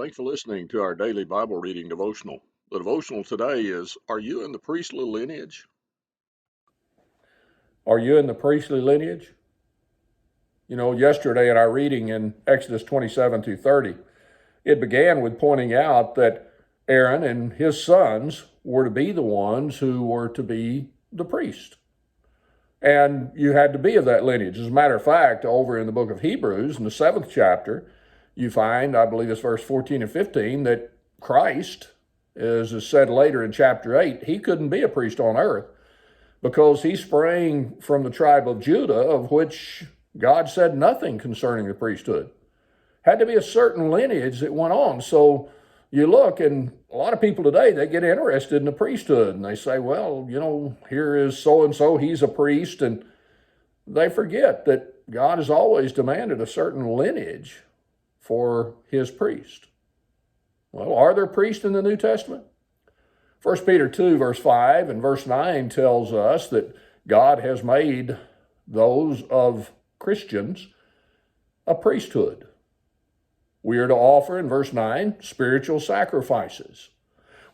Thanks for listening to our daily Bible reading devotional. The devotional today is, Are you in the priestly lineage? Are you in the priestly lineage? Yesterday in our reading in Exodus 27 through 30, it began with pointing out that Aaron and his sons were to be the ones who were to be the priest. And you had to be of that lineage. As a matter of fact, over in the book of Hebrews, in the 7th chapter, you find, I believe it's verse 14 and 15, that Christ, as is said later in chapter 8, he couldn't be a priest on earth because he sprang from the tribe of Judah, of which God said nothing concerning the priesthood. Had to be a certain lineage that went on. So you look, and a lot of people today, they get interested in the priesthood, and they say, well, here is so-and-so, he's a priest, and they forget that God has always demanded a certain lineage for his priest. Well, are there priests in the New Testament? 1 Peter 2, verse 5 and verse 9 tells us that God has made those of Christians a priesthood. We are to offer, in verse 9, spiritual sacrifices.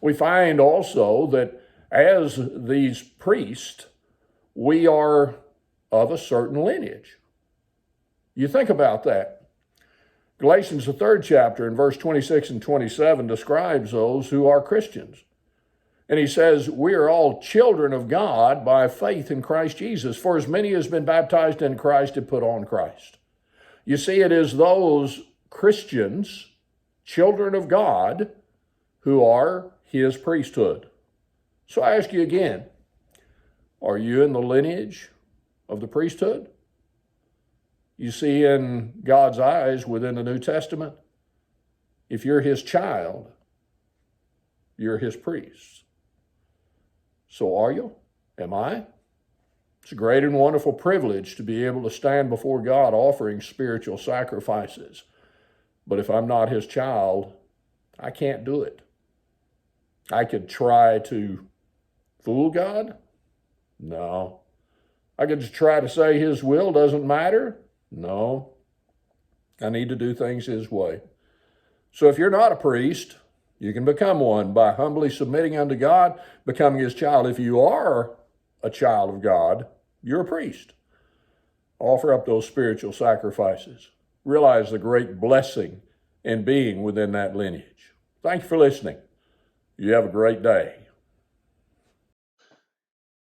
We find also that as these priests, we are of a certain lineage. You think about that. Galatians, the 3rd chapter, in verse 26 and 27, describes those who are Christians. And he says, we are all children of God by faith in Christ Jesus. For as many as have been baptized in Christ have put on Christ. You see, it is those Christians, children of God, who are his priesthood. So I ask you again, are you in the lineage of the priesthood? You see, in God's eyes within the New Testament, if you're his child, you're his priest. So are you? Am I? It's a great and wonderful privilege to be able to stand before God offering spiritual sacrifices. But if I'm not his child, I can't do it. I could try to fool God? No. I could just try to say his will doesn't matter? No. I need to do things his way. So if you're not a priest, you can become one by humbly submitting unto God, becoming his child. If you are a child of God, you're a priest. Offer up those spiritual sacrifices. Realize the great blessing in being within that lineage. Thank you for listening. You have a great day.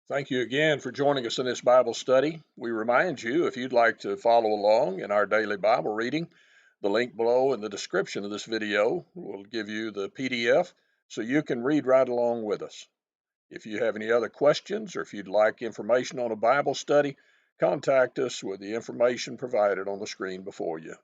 Thank you again for joining us in this Bible study. We remind you, if you'd like to follow along in our daily Bible reading, the link below in the description of this video will give you the PDF so you can read right along with us. If you have any other questions or if you'd like information on a Bible study, contact us with the information provided on the screen before you.